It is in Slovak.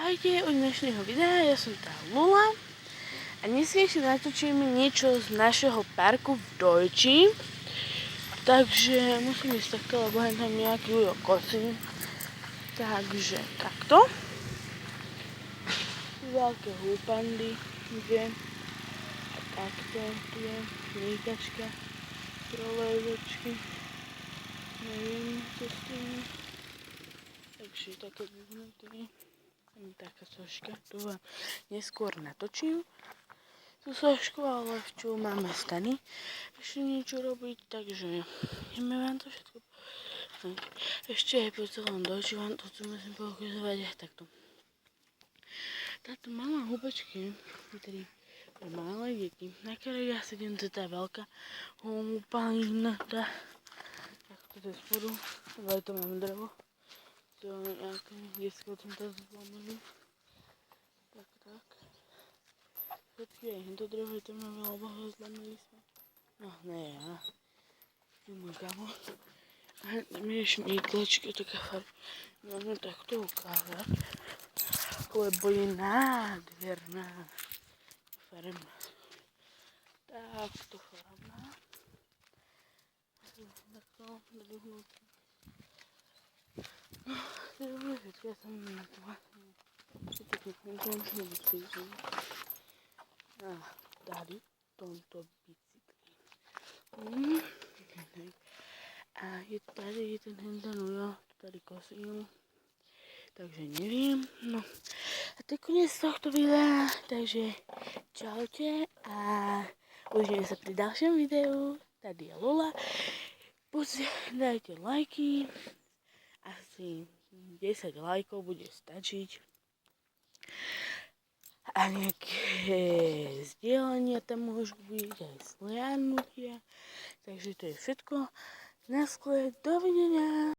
Ahojte, u dnešného videa, ja som tá Lula a dneska ešte natočíme niečo z našeho parku v Dojči. Takže musím ísť takto, lebo hen tam nejaký ujo kosí. Takže takto. Veľké húpandy, kde a takto tu je líkačka, prolejzočky, neviem, čo s tým. Takže také vyhnutý. Taká soška, tu vám neskôr natočím tú sošku, ale v čo máme stany ešte niečo robiť, takže ideme vám to všetko. Ešte aj po celom Dojči vám to tu musím poukazovať takto. Táto malá húbačka, ktorý pre malé deti, na ktorej ja sedím, to je tá veľká húpanina, takto to je spodu, lebo aj to mám drevo. To je nejaké, dneska som to zlomený. Tak. Všetky aj hento drevo, to máme, lebo ho zlomili sme. No, ne ja. Tu môj kamo. A tam je šmíklačka, taká farba. Môžeme takto ukázať, lebo je nádherná farba. Takto farba. Takto druhnúť. Ja som na to a tady v tomto bicykli. A je tady ten ujo, tady kosím, takže neviem. No a to je koniec tohto videa, takže čaute a uvidíme sa pri ďalšom videu. Tady je Lula, dajte lajky. Asi 10 lajkov bude stačiť. A nejaké zdieľania tam môžu byť, aj sliadnutia. Takže to je všetko. Naskle, dovidenia.